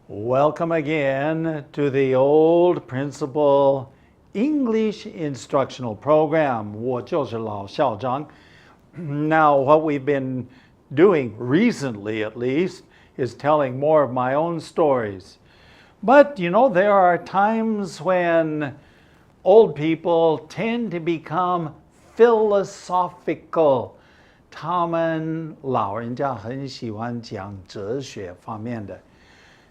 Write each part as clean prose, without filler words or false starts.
Welcome again to the Old Principle English Instructional Program. 我就是老校长. Now, what we've been doing recently, at least, is telling more of my own stories. But, you know, there are times when old people tend to become philosophical. 他们老人家很喜欢讲哲学方面的。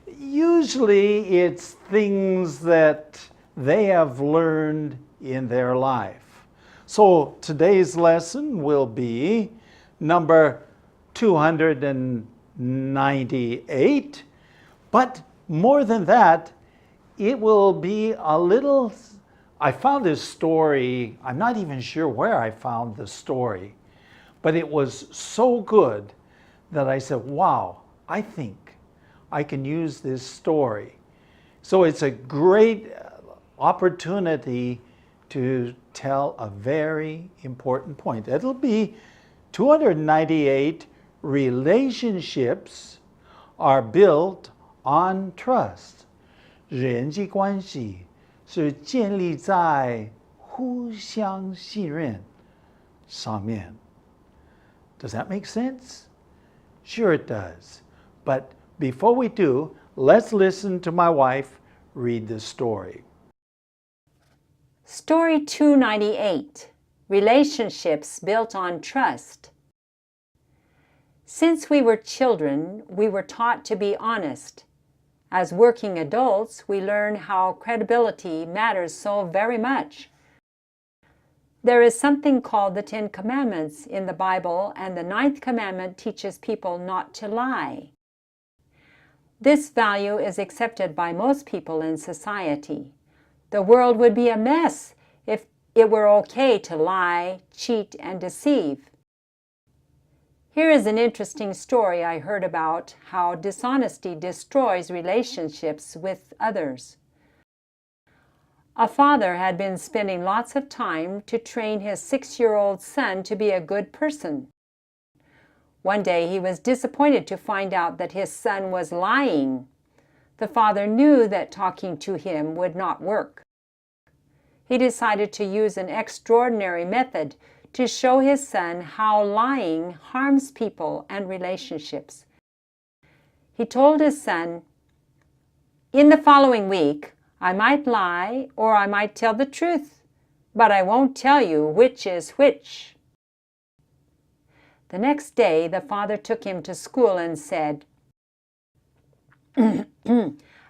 Usually it's things that they have learned in their life. So today's lesson will be number 298. But more than that, it will be a little... I found this story. I'm not even sure where I found the story. But it was so good that I said, wow, I think I can use this story. So it's a great opportunity to tell a very important point. It'll be 298 relationships are built on trust. 人际关系是建立在互相信任上面. Does that make sense? Sure it does. But before we do, let's listen to my wife read the story. Story 298, Relationships Built on Trust. Since we were children, we were taught to be honest. As working adults, we learn how credibility matters so very much. There is something called the Ten Commandments in the Bible, and the ninth commandment teaches people not to lie. This value is accepted by most people in society. The world would be a mess if it were okay to lie, cheat, and deceive. Here is an interesting story I heard about how dishonesty destroys relationships with others. A father had been spending lots of time to train his 6-year-old son to be a good person. One day he was disappointed to find out that his son was lying. The father knew that talking to him would not work. He decided to use an extraordinary method to show his son how lying harms people and relationships. He told his son, "In the following week, I might lie or I might tell the truth, but I won't tell you which is which." The next day, the father took him to school and said,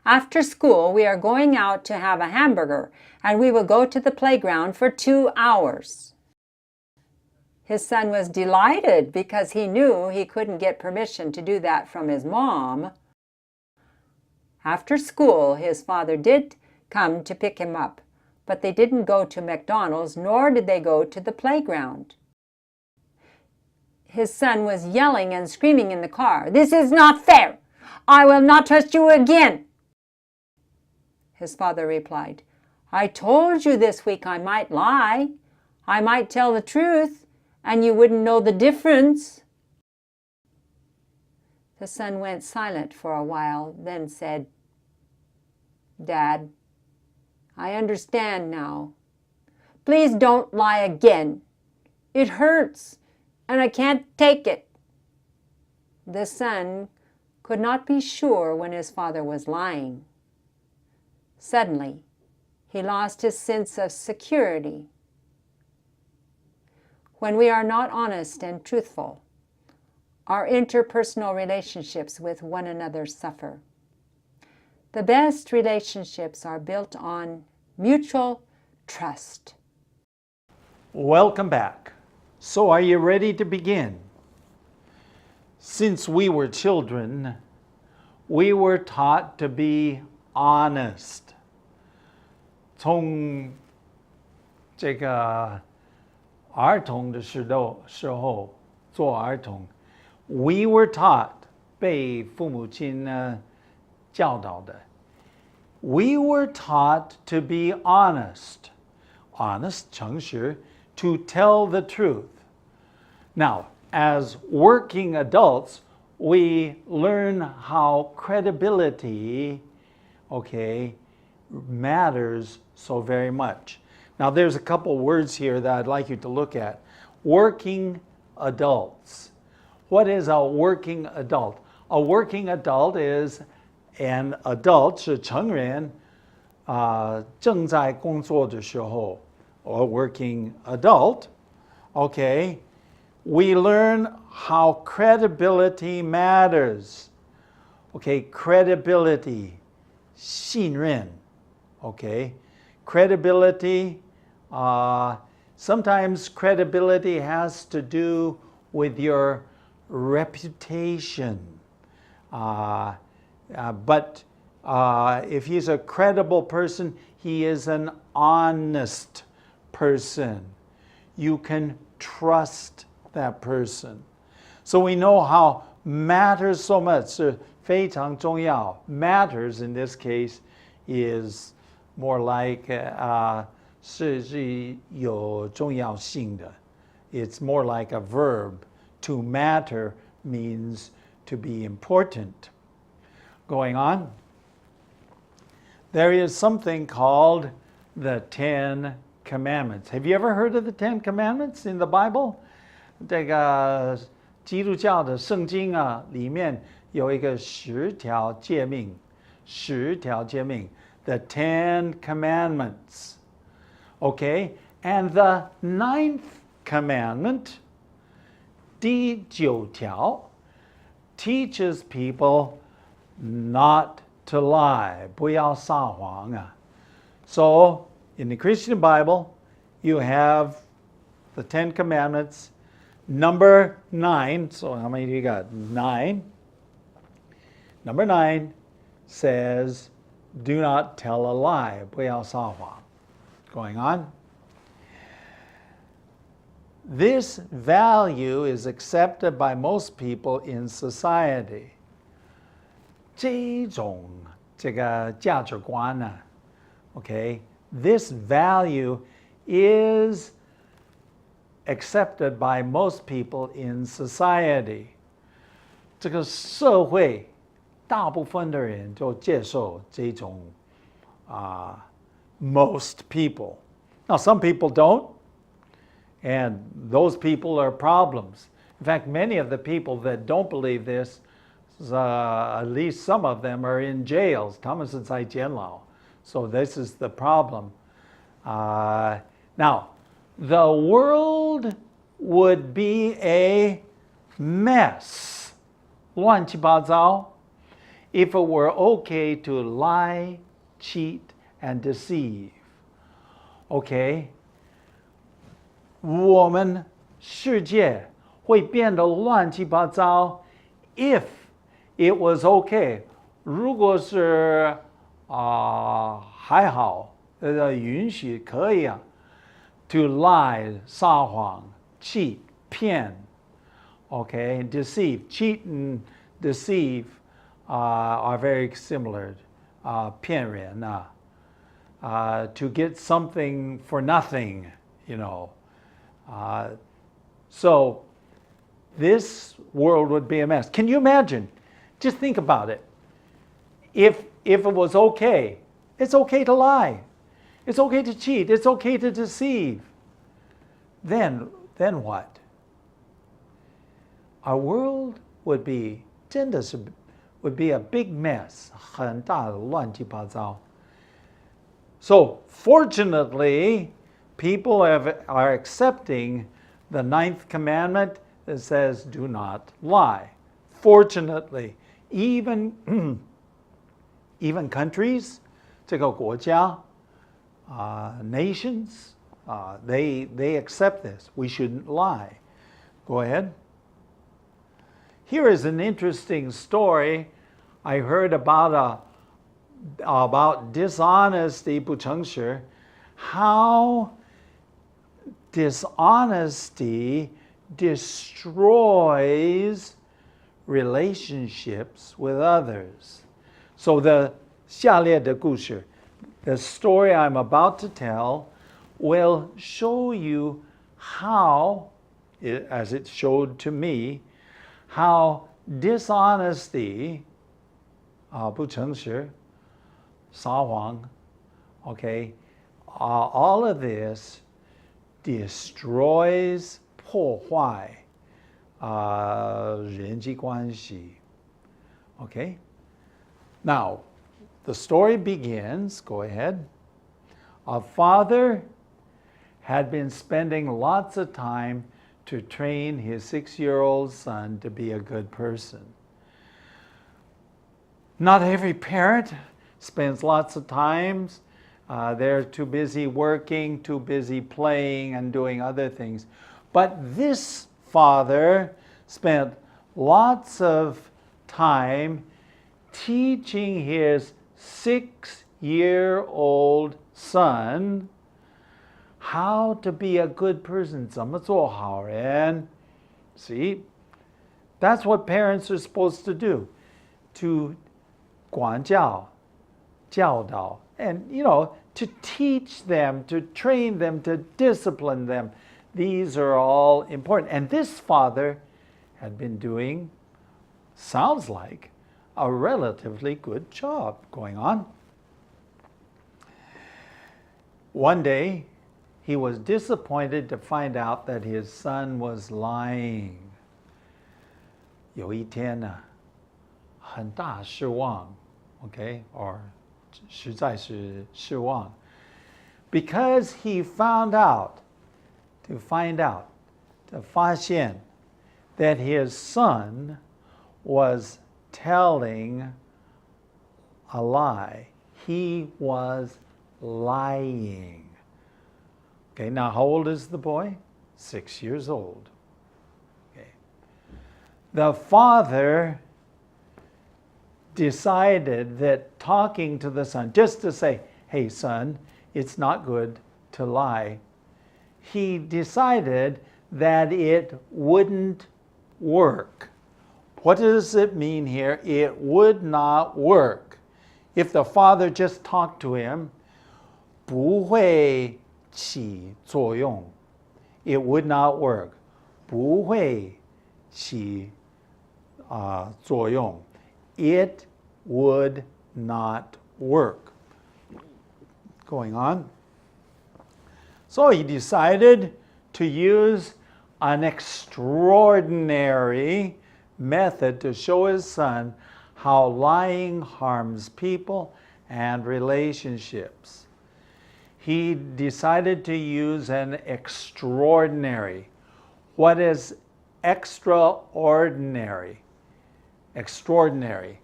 "After school, we are going out to have a hamburger, and we will go to the playground for 2 hours. His son was delighted because he knew he couldn't get permission to do that from his mom. After school, his father did come to pick him up, but they didn't go to McDonald's, nor did they go to the playground. His son was yelling and screaming in the car, "This is not fair! I will not trust you again!" His father replied, "I told you this week I might lie. I might tell the truth, and you wouldn't know the difference." The son went silent for a while, then said, "Dad, I understand now. Please don't lie again. It hurts, and I can't take it." The son could not be sure when his father was lying. Suddenly, he lost his sense of security. When we are not honest and truthful, our interpersonal relationships with one another suffer. The best relationships are built on mutual trust. Welcome back. So are you ready to begin? Since we were children, we were taught to be honest. 从这个儿童的时候做儿童 we were taught 被父母亲教导的 we were taught to be honest 诚实 to tell the truth. Now, as working adults, we learn how credibility, okay, matters so very much. Now, there's a couple words here that I'd like you to look at. Working adults. What is a working adult? A working adult is an adult, 是成人，正在工作的时候, or working adult. Okay, we learn how credibility matters. Okay, credibility, 信任. Okay, credibility, sometimes credibility has to do with your reputation. But if he's a credible person, he is an honest person. You can trust that person. So we know how matters so much, 是非常重要. Matters in this case is more like 是有重要性的. It's more like a verb. To matter means to be important. Going on, there is something called the Ten Commandments. Have you ever heard of the Ten Commandments in the Bible? 这个基督教的圣经啊，里面有一个10条诫命，10条诫命 the Ten Commandments. Okay, and the 9th commandment, 第9条, teaches people not to lie. 不要撒谎啊. So, in the Christian Bible, you have the 10 commandments. Number 9, so how many do you got? 9. Number 9 says, do not tell a lie. 不要撒谎. Going on. This value is accepted by most people in society. 这种这个价值观呢, okay, this value is accepted by most people in society. 这个社会大部分的人就接受这种most people. Now, some people don't, and those people are problems. In fact, many of the people that don't believe this, at least some of them are in jails. 他们是在监牢. So this is the problem. Now, the world would be a mess, 乱七八糟, if it were okay to lie, cheat, and deceive. Okay? 我们世界会变得乱七八糟 if it was okay. 如果是还好，允许可以啊 to lie, 撒谎 cheat, 骗 okay, deceive. Cheat and deceive are very similar. 骗人to get something for nothing, you know. So this world would be a mess. Can you imagine? Just think about it. If it was okay, it's okay to lie. It's okay to cheat. It's okay to deceive. Then what? Our world would be 真的是 would be a big mess. 很大的乱七八糟. So fortunately, people are accepting the 9th commandment that says, do not lie. Fortunately, even countries, 这个国家, nations, they accept this. We shouldn't lie. Go ahead. Here is an interesting story I heard about dishonesty, 不诚实, how dishonesty destroys relationships with others. So下列的故事, the story I'm about to tell will show you how, as it showed to me, how dishonesty, 不诚实, 撒谎, okay, all of this destroys 破坏 人际关系. Okay? Now, the story begins, go ahead. A father had been spending lots of time to train his 6-year-old son to be a good person. Not every parent spends lots of time. They're too busy working, too busy playing and doing other things. But this father spent lots of time teaching his 6-year-old son how to be a good person, 怎么做好人. See, that's what parents are supposed to do, to 管教, 教导, and to teach them, to train them, to discipline them. These are all important. And this father had been doing, sounds like, a relatively good job going on. One day, he was disappointed to find out that his son was lying. 有一天呢，很大失望, okay, or 实在是失望, because he found out, 发现 that his son was telling a lie. He was lying. Okay, now how old is the boy? 6 years old. Okay. The father decided that talking to the son, just to say, hey son, it's not good to lie, he decided that it wouldn't work. What does it mean here? It would not work. If the father just talked to him, 不会起作用. It would not work. 不会起作用. It would not work. Going on. So he decided to use an extraordinary method to show his son how lying harms people and relationships. He decided to use an extraordinary. What is extraordinary? Extraordinary.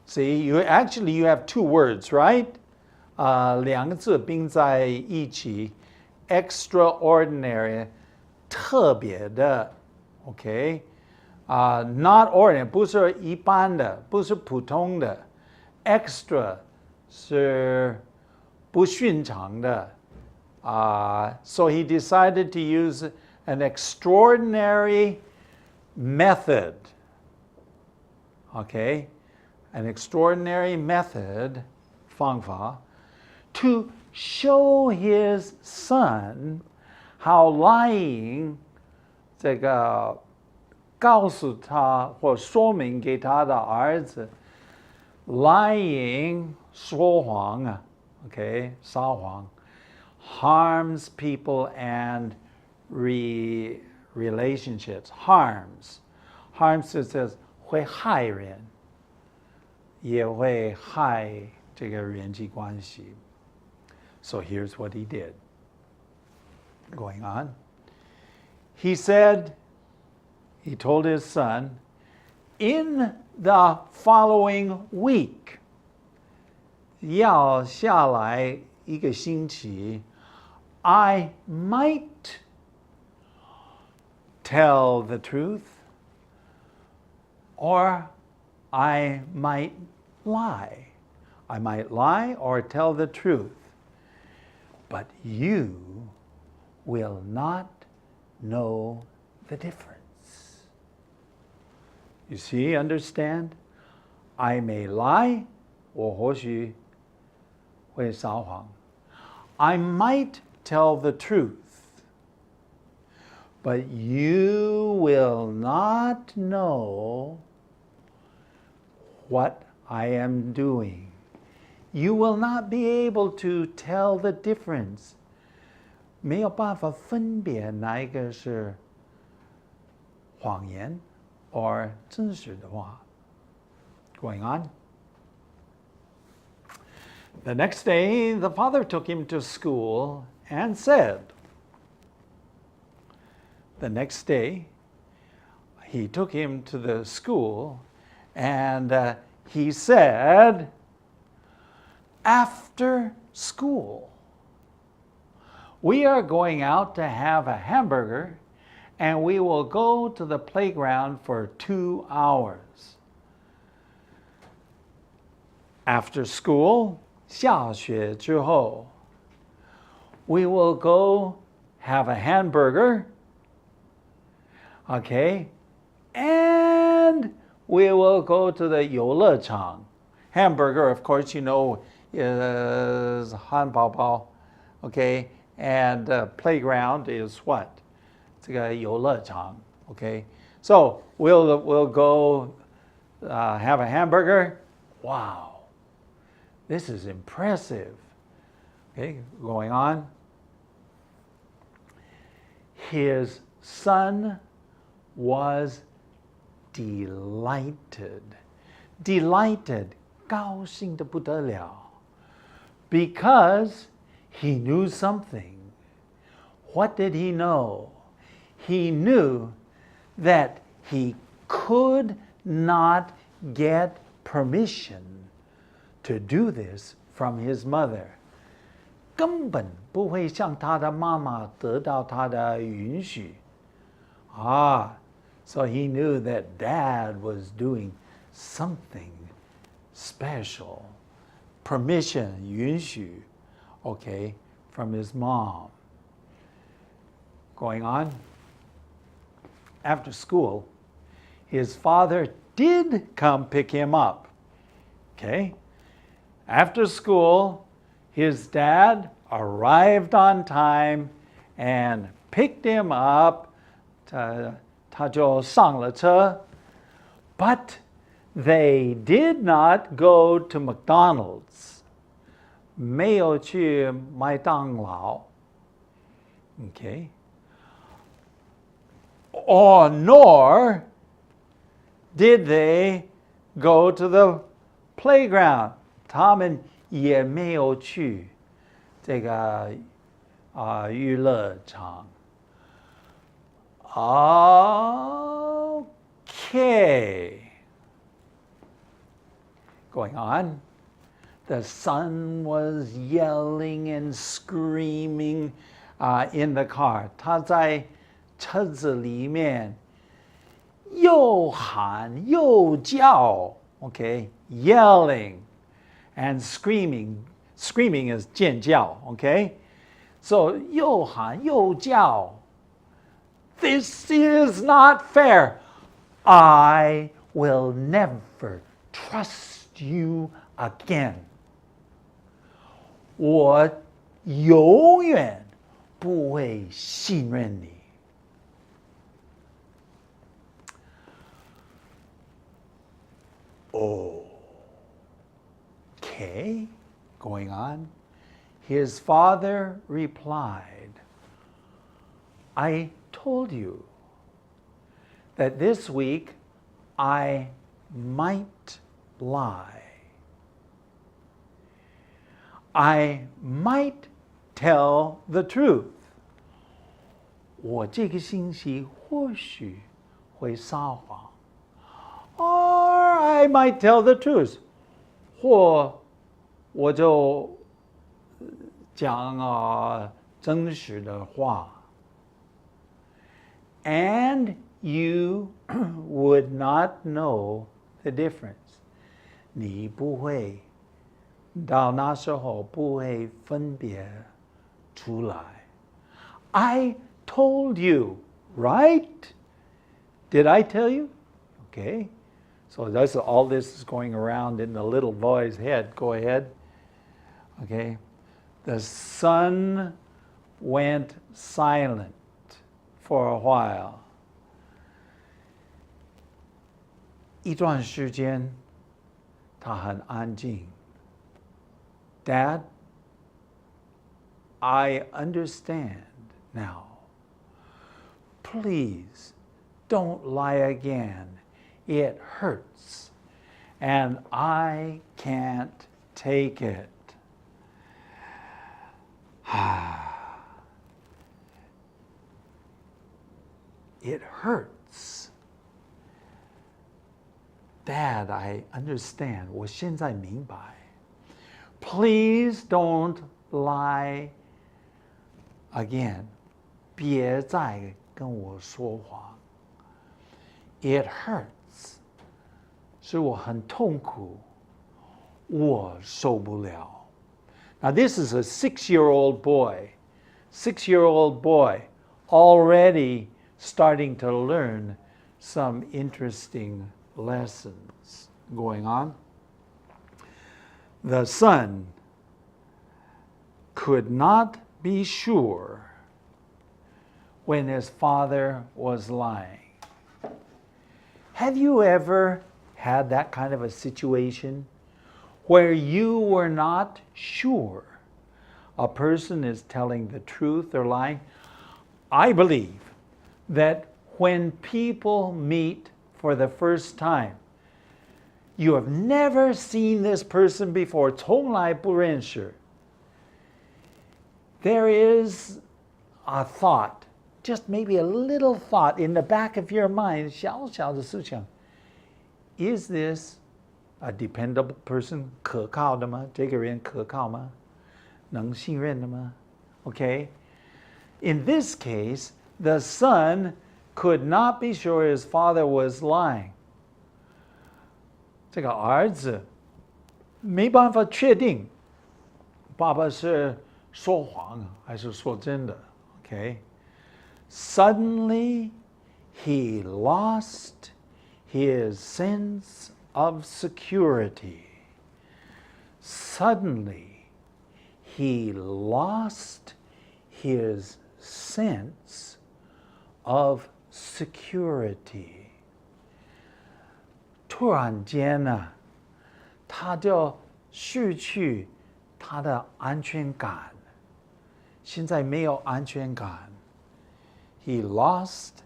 See, you have two words, right? 两个字并在一起. Extraordinary, 特别的, okay? Not ordinary, 不是一般的, 不是普通的. Extra 是不寻常的. So he decided to use an extraordinary method. Okay? An extraordinary method, 方法, to show his son how lying, 这个告诉他或说明给他的儿子 lying 说谎啊 okay 撒谎 harms people and relationships. Harms it says 会害人也会害这个人际关系. So here's what he did. Going on. He told his son, in the following week, 要下来一个星期, I might tell the truth, or I might lie. I might lie or tell the truth. But you will not know the difference. You see, understand? I may lie, 我或许会撒谎. I might tell the truth, but you will not know what I am doing. You will not be able to tell the difference. 没有办法分别哪一个是谎言 or 真实的话。Going on. The next day, the father took him to school and said, the next day, he took him to the school and he said, after school, we are going out to have a hamburger and we will go to the playground for 2 hours. After school, 下学之后, we will go have a hamburger, okay, and we will go to the 游乐场. Hamburger, of course, you know, is 汉堡包, okay, and playground is what? 这个游乐场, okay. So we'll go have a hamburger. Wow. This is impressive. Okay, going on. His son was delighted. Delighted, 高兴得不得了. Because he knew something. What did he know? He knew that he could not get permission to do this from his mother. 根本不会向他的妈妈得到他的允许. So he knew that dad was doing something special. Permission, 允许, okay, from his mom. Going on. After school, his father did come pick him up. Okay? After school, his dad arrived on time and picked him up. 他就上了车. But they did not go to McDonald's. 没有去麦当劳. Okay? Or nor did they go to the playground. 他们也没有去这个娱乐场. Okay. Going on. The son was yelling and screaming in the car. 他在车子里面又喊又叫. Okay, yelling and screaming. Screaming is 尖叫, okay? So 又喊又叫. This is not fair. I will never trust you again. 我永远不会信任你. Okay, going on. His father replied, I told you that this week I might lie. I might tell the truth. 我这个星期或许会撒谎. Or I might tell the truth. 或我就讲真实的话. And you would not know the difference. 你不会到那时候不会分别出来. I told you, right? Did I tell you? Okay. So that's all this is going around in the little boy's head. Go ahead. Okay. The son went silent for a while. 一段时间他很安静。Dad, I understand now. Please don't lie again. It hurts, and I can't take it. It hurts. Dad, I understand. 我现在明白。Please don't lie again. 别再跟我说谎。It hurts. 使我很痛苦。我受不了。Now this is a 6-year-old boy. 6-year-old boy already starting to learn some interesting lessons going on. The son could not be sure when his father was lying. Have you ever had that kind of a situation where you were not sure a person is telling the truth or lying? I believe that when people meet for the first time, you have never seen this person before, 从来不认识. There is a thought, just maybe a little thought in the back of your mind, 小小的思想, is this a dependable person? 可靠的吗？这个人可靠吗？能信任的吗？ Okay? In this case, the son could not be sure his father was lying. 这个儿子没办法确定爸爸是说谎还是说真的。Okay? Suddenly, he lost his sense of security. Suddenly, he lost his sense of security. 突然间呢，他就失去他的安全感。现在没有安全感。He lost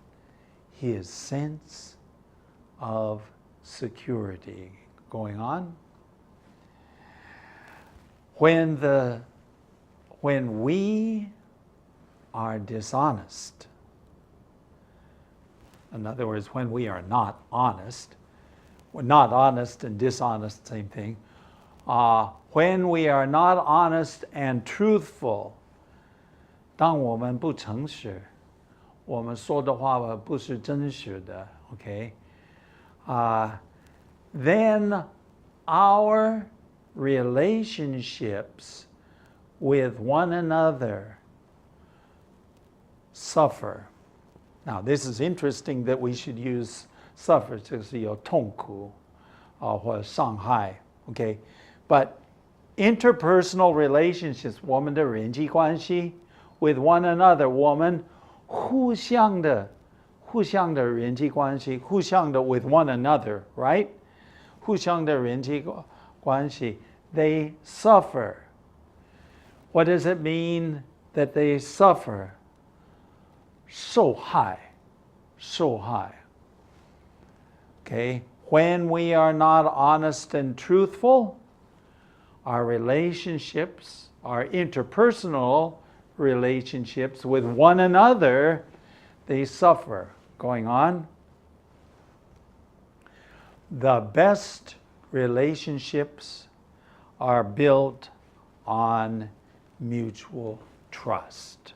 his sense of security. Going on. When we are dishonest, in other words, when we are not honest, we're not honest and dishonest, same thing. When we are not honest and truthful, 当我们不诚实，我们说的话不是真实的 okay? Then our relationships with one another suffer. Now, this is interesting that we should use suffer, 就是有痛苦或者伤害 okay? But interpersonal relationships, 我们的人际关系 with one another, 我们互相的人际关系，互相的 with one another, right? 互相的人际关系 they suffer. What does it mean that they suffer? 受害. Okay? When we are not honest and truthful, our relationships, our interpersonal relationships with one another, they suffer. Going on. The best relationships are built on mutual trust.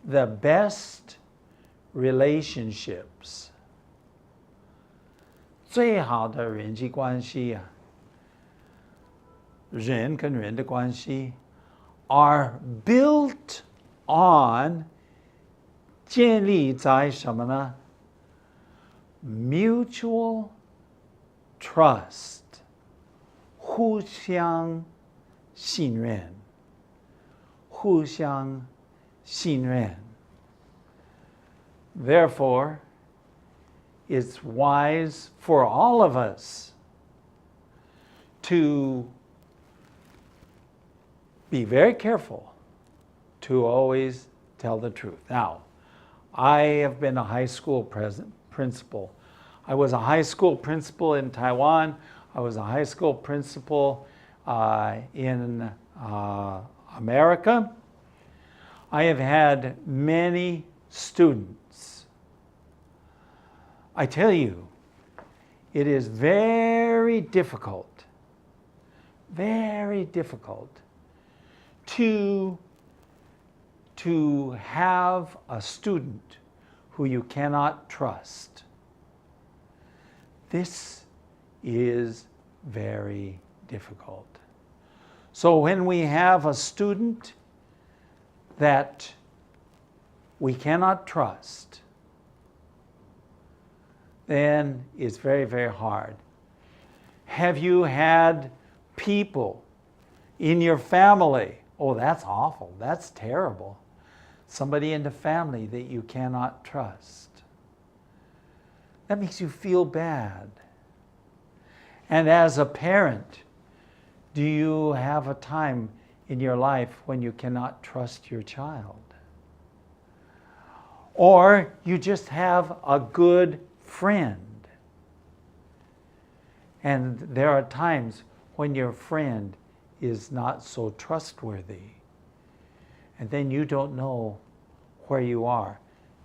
The best relationships, 最好的人际关系啊，人跟人的关系 are built on 建立在什么呢？ Mutual trust, 互相信任，互相信任。Therefore, it's wise for all of us to be very careful to always tell the truth. Now, I have been a high school principal. I was a high school principal in Taiwan. I was a high school principal in America. I have had many students. I tell you, it is very difficult to have a student who you cannot trust. This is very difficult. So when we have a student that we cannot trust, then it's very, very hard. Have you had people in your family? Oh, that's awful. That's terrible. Somebody in the family that you cannot trust. That makes you feel bad. And as a parent, do you have a time in your life when you cannot trust your child? Or you just have a good friend. And there are times when your friend is not so trustworthy. And then you don't know where you are.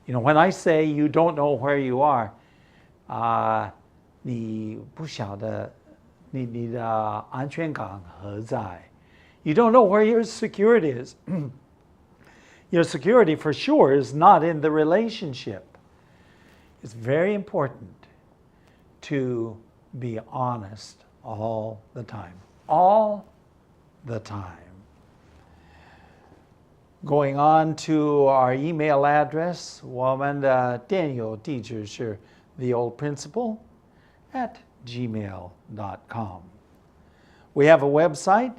You know, when I say you don't know where you are, 你不晓得你的安全感何在. You don't know where your security is. Your security for sure is not in the relationship. It's very important to be honest all the time. All the time. Going on to our email address, 我们的电邮地址是 theoldprinciple@gmail.com. We have a website,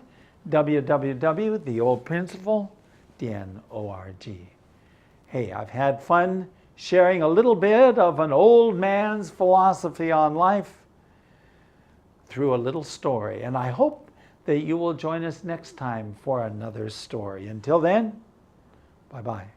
www.theoldprinciple.org. Hey, I've had fun sharing a little bit of an old man's philosophy on life through a little story. And I hope that you will join us next time for another story. Until then, bye-bye.